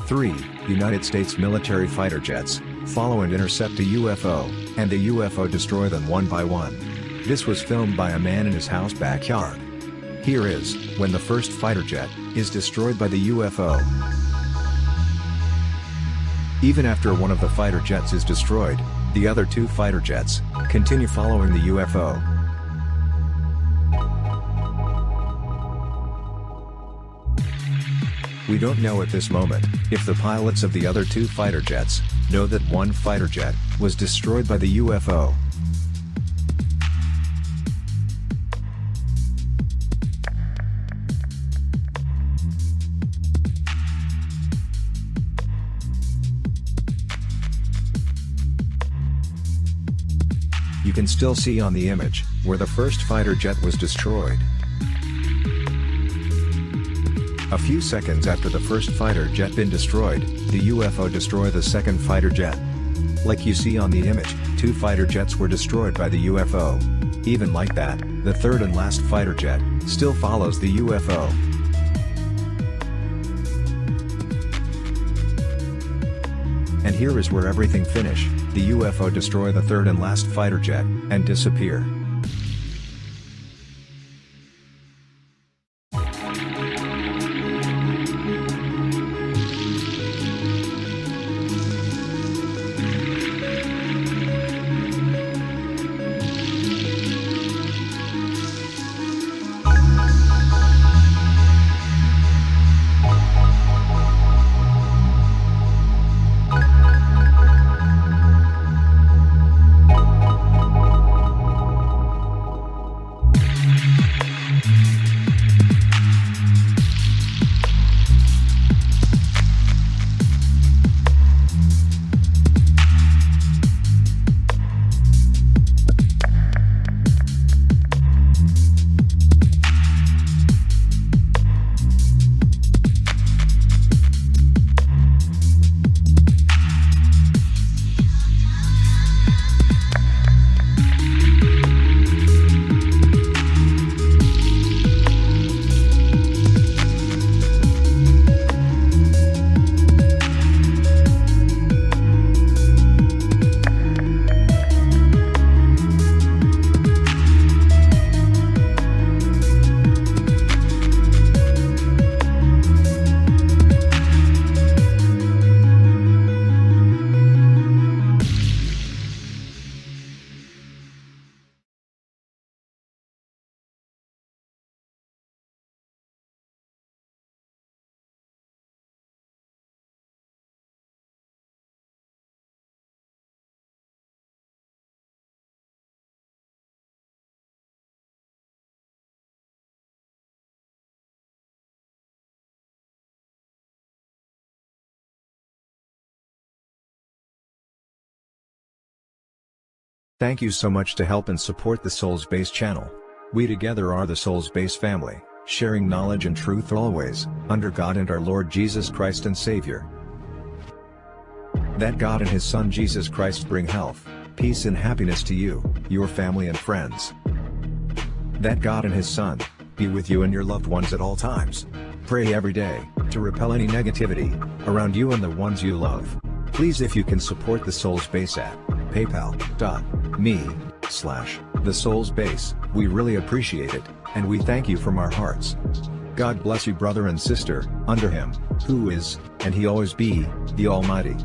3. United States military fighter jets follow and intercept a UFO, and the UFO destroy them one by one. This was filmed by a man in his house backyard. Here is when the first fighter jet is destroyed by the UFO. Even after one of the fighter jets is destroyed, the other two fighter jets continue following the UFO. We don't know at this moment if the pilots of the other two fighter jets know that one fighter jet was destroyed by the UFO. You can still see on the image where the first fighter jet was destroyed. A few seconds after the first fighter jet been destroyed, the UFO destroyed the second fighter jet. Like you see on the image, two fighter jets were destroyed by the UFO. Even like that, the third and last fighter jet still follows the UFO. And here is where everything finish. The UFO destroy the third and last fighter jet and disappear. Thank you so much to help and support the Souls Base channel. We together are the Souls Base family, sharing knowledge and truth always, under God and our Lord Jesus Christ and Savior. That God and His Son Jesus Christ bring health, peace and happiness to you, your family and friends. That God and His Son be with you and your loved ones at all times. Pray every day to repel any negativity around you and the ones you love. Please, if you can, support the Souls Base at paypal.me/thesoulsbase. We really appreciate it, and we thank you from our hearts. God bless you, brother and sister, under Him, who is, and He always be, the Almighty.